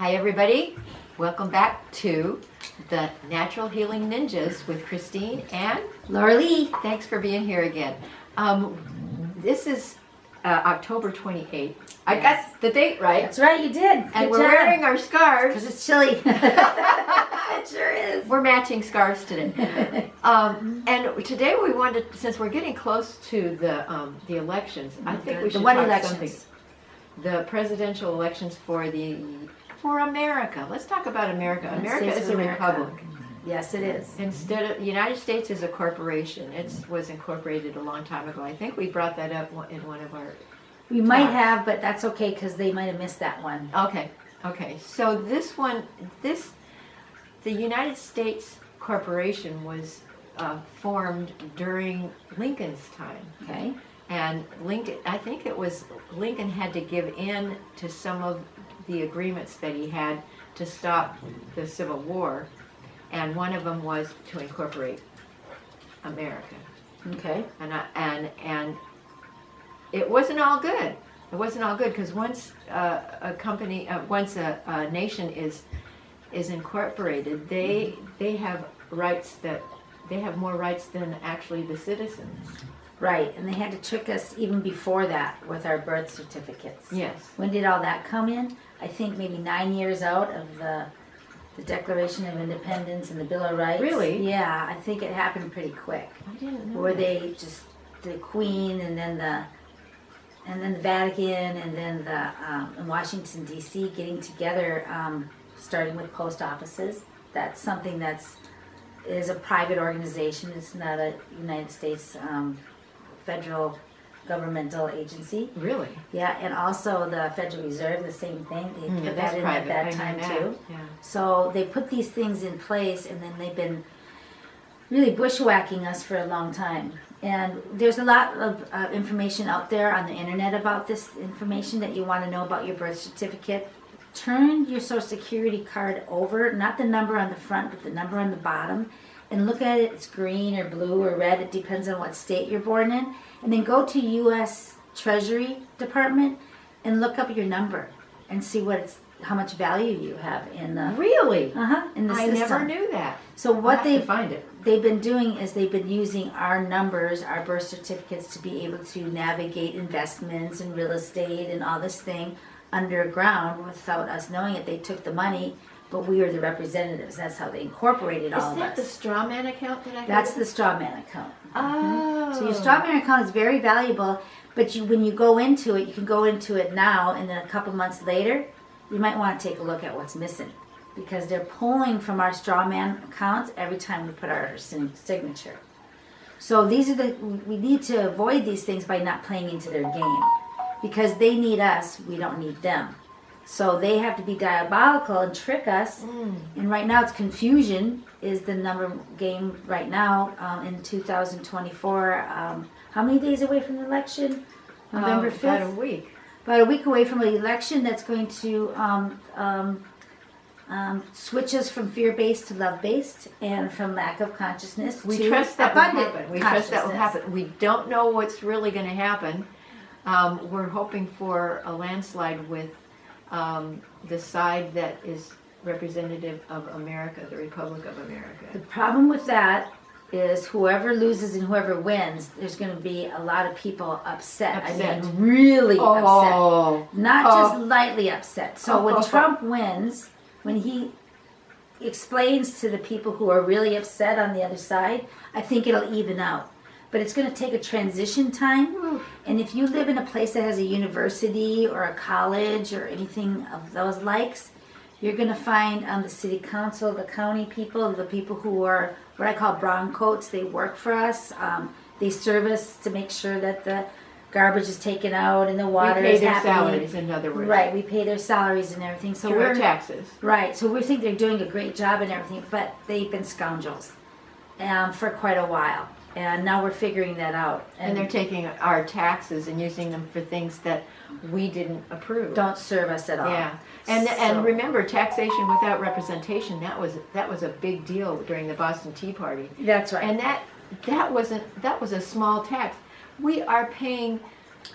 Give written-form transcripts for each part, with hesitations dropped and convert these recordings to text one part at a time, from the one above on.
Hi everybody, welcome back to the Natural Healing Ninjas with Christine and Laura Lee. thanks for being here again. This is October 28th. I got the date right. That's right, you did. And we're wearing our scarves. Because it's chilly. It sure is. We're matching scarves today. And today we wanted, since we're getting close to the elections, I think we should what talk elections? something. The presidential elections for America. Let's talk about America. America States is of a America. republic. Yes, it is. Instead of the United States is a corporation. It was incorporated a long time ago. I think we brought that up in one of our. We might talks. have, but that's okay because they might have missed that one. Okay. So this one, the United States corporation was formed during Lincoln's time. Okay. And Lincoln, I think it was Lincoln had to give in to some of the agreements that he had to stop the Civil War, and one of them was to incorporate America. Okay. And it wasn't all good. It wasn't all good because once a company, once a nation is incorporated, they have rights that they have more rights than actually the citizens. Right, and they had to trick us even before that with our birth certificates. Yes. When did all that come in? I think maybe 9 years out of the Declaration of Independence and the Bill of Rights. Really? Yeah, I think it happened pretty quick. I didn't know. Where that. they just the Queen and then the Vatican and then in Washington D.C. getting together, starting with post offices. That's something is a private organization. It's not a United States federal governmental agency. Really? Yeah, and also the Federal Reserve, the same thing. They put that in private. at I that know time that. too. Yeah. So they put these things in place, and then they've been really bushwhacking us for a long time. And there's a lot of information out there on the internet about this information that you want to know about your birth certificate. Turn your Social Security card over, not the number on the front, but the number on the bottom, and look at it. It's green or blue or red. It depends on what state you're born in. And then go to U.S. Treasury Department and look up your number and see how much value you have in the Really? in the I system. never knew that. So what I'll have to find it. they've been doing is they've been using our numbers, our birth certificates, to be able to navigate investments and real estate and all this thing underground without us knowing it. They took the money, but we were the representatives. That's how they incorporated all Is of that the us. straw man account that I That's heard the straw man account. Oh. So your straw man account is very valuable, but when you go into it, you can go into it now, and then a couple months later, you might want to take a look at what's missing, because they're pulling from our straw man accounts every time we put our signature. So we need to avoid these things by not playing into their game, because they need us, we don't need them. So they have to be diabolical and trick us. And right now it's confusion is the number game right now in 2024. How many days away from the election? November 5th? About a week. About a week away from an election that's going to switch us from fear-based to love-based, and from lack of consciousness We to trust that will abundant happen. We trust that will consciousness. happen. We don't know what's really going to happen. We're hoping for a landslide with the side that is representative of America, the Republic of America. The problem with that is whoever loses and whoever wins, there's going to be a lot of people upset. Upset. I mean, really upset. Not just lightly upset. So when Trump wins, when he explains to the people who are really upset on the other side, I think it'll even out. But it's going to take a transition time. And if you live in a place that has a university or a college or anything of those likes, you're going to find on the city council, the county people, the people who are what I call brown coats. They work for us. They serve us to make sure that the garbage is taken out and the water we pay is their happening. salaries, in other words. Right, we pay their salaries and everything. So Through our taxes. Right, so we think they're doing a great job and everything, but they've been scoundrels for quite a while. And now we're figuring that out. And they're taking our taxes and using them for things that we didn't approve. Don't serve us at all. Yeah, and So- remember, taxation without representation, that was a big deal during the Boston Tea Party. That's right. And that was a small tax. We are paying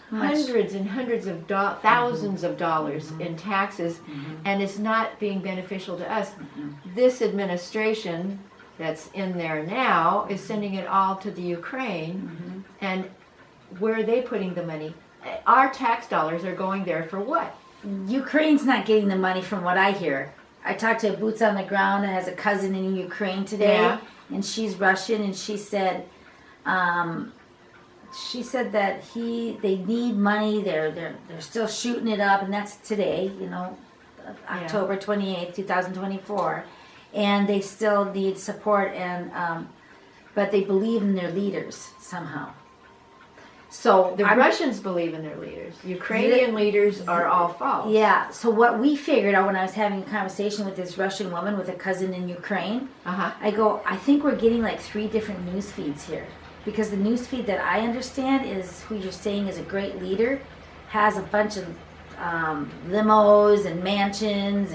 hundreds and hundreds of thousands of dollars in taxes, and it's not being beneficial to us. This administration that's in there now is sending it all to the Ukraine, and where are they putting the money? Our tax dollars are going there for what? Ukraine's not getting the money from what I hear. I talked to a boots on the ground that has a cousin in Ukraine today, Yeah. and she's Russian, and she said that they need money. They're still shooting it up, and that's today, October 28th, 2024, and they still need support, and but they believe in their leaders somehow. So The Russians believe in their leaders. Ukrainian leaders are all false. Yeah, so what we figured out when I was having a conversation with this Russian woman with a cousin in Ukraine, I think we're getting like 3 different news feeds here. Because the news feed that I understand is who you're saying is a great leader, has a bunch of limos and mansions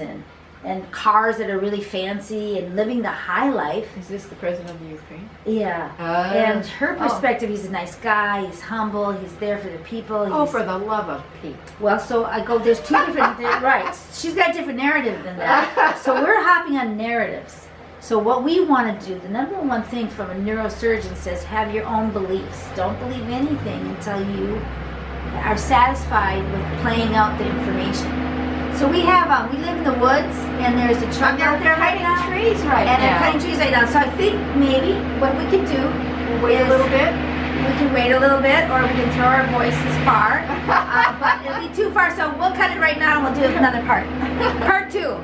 and cars that are really fancy and living the high life. Is this the president of the Ukraine? Yeah. And her perspective, he's a nice guy, he's humble, he's there for the people. For the love of Pete. Well, so I go, there's 2 different, right. She's got a different narrative than that. So we're hopping on narratives. So what we want to do, the number one thing from a neurosurgeon says, have your own beliefs. Don't believe anything until you are satisfied with playing out the information. So we have, we live in the woods, and there's a truck out there right now. Trees right And now. they're cutting trees right now. So I think maybe what we can do Wait is a little bit. we can wait a little bit, or we can throw our voices far. But it'll be too far, so we'll cut it right now and we'll do another part. Part 2.